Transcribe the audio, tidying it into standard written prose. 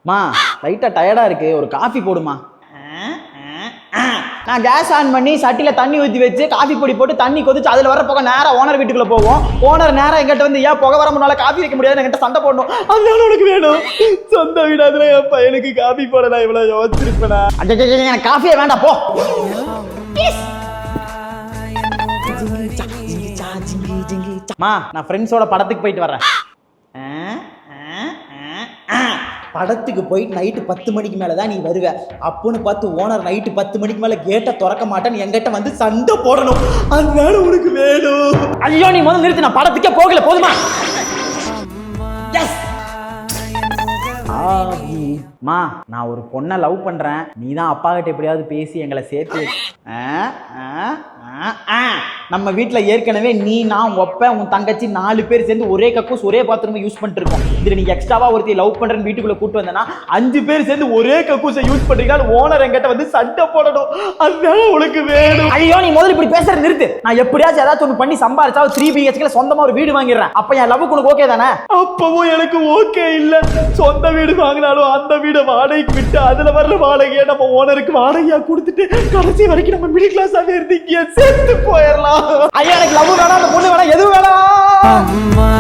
மா லைட்டா டயர்டா இருக்கு, ஒரு காஃபி போடுமா. நான் கேஸ் ஆன் பண்ணி சட்டில தண்ணி ஊற்றி வச்சு காஃபி பொடி போட்டு தண்ணி கொதிச்சு அதில் வர போக நேரம் ஓனர் வீட்டுக்குள்ள போவோம். ஓனர் நேரம் எங்கிட்ட வந்து ஏன் புகை வர முன்னால காஃபி வைக்க முடியாது என்கிட்ட சண்டை போடணும். அதனால உனக்கு வேணும் சொந்த வீடாதுல என் பையனுக்கு காஃபி போட நான் இவ்வளவு யோசிச்சிருப்பேனா. எனக்கு காஃபியே வேண்டாம் போ. மா நான் ஃப்ரெண்ட்ஸோட படத்துக்கு போயிட்டு வரேன். படத்துக்கு போயிட்டு நைட்டு 10 மணிக்கு மேலே தான் நீ வருவ. அப்போன்னு பார்த்து ஓனர் நைட்டு 10 மணிக்கு மேலே கேட்டை திறக்க மாட்டேன்னு எங்கிட்ட வந்து சண்டை போடணும். அதனால உனக்கு வேணும். ஐயோ நீ முதல்ல நிறுத்தி, நான் படத்துக்கே போகல போதுமா. மா நான் ஒரு பொண்ணை லவ் பண்றேன், நீ தான் அப்பா கிட்ட எப்படியாவது பேசி எங்களை சேர்த்து. நம்ம வீட்டுல ஏற்கனவே நீ நான் ஒப்ப உன் தங்கச்சி 4 பேர் சேர்ந்து ஒரே கக்கூஸ் ஒரே பாத்ரூம் யூஸ் பண்ணிட்டு இருக்கோம். இதுல நீ எக்ஸ்ட்ராவா ஒருத்தி லவ் பண்றேன்னு வீட்டுக்குள்ள கூட்டு வந்தனா 5 பேர் சேர்ந்து ஒரே கக்கூஸை யூஸ் பண்றீங்கன்னா ஓனர் என்கிட்ட வந்து சண்டை போடணும். அதனால உனக்கு வேணும். ஐயோ நீ முதல்ல இப்படி பேசுற நிறுத்து. நான் எப்படியாச்சும் ஏதாச்சும் ஒன்று பண்ணி சம்பாரிச்சா 3 BHK சொந்தமா ஒரு வீடு வாங்கிடுறேன். அப்ப என் லவ்வுக்கு உனக்கு ஓகே தானே? அப்பவும் எனக்கு ஓகே இல்ல. சொந்த வீடு வாங்கினாலும் அந்த வீடை வாடகைக்கு விட்டு அதுல வர்ற வாடகையை நம்ம ஓனருக்கு வாடகையா கொடுத்துட்டு கடைசி வரைக்கும் நம்ம மிடில் கிளாஸாவே இருந்தீங்க சேர்த்து போயிடலாம். ஐயா எனக்கு லவ் வேணாம், அந்த பொண்ணு வேணாம், எதுவும் வேணாம்.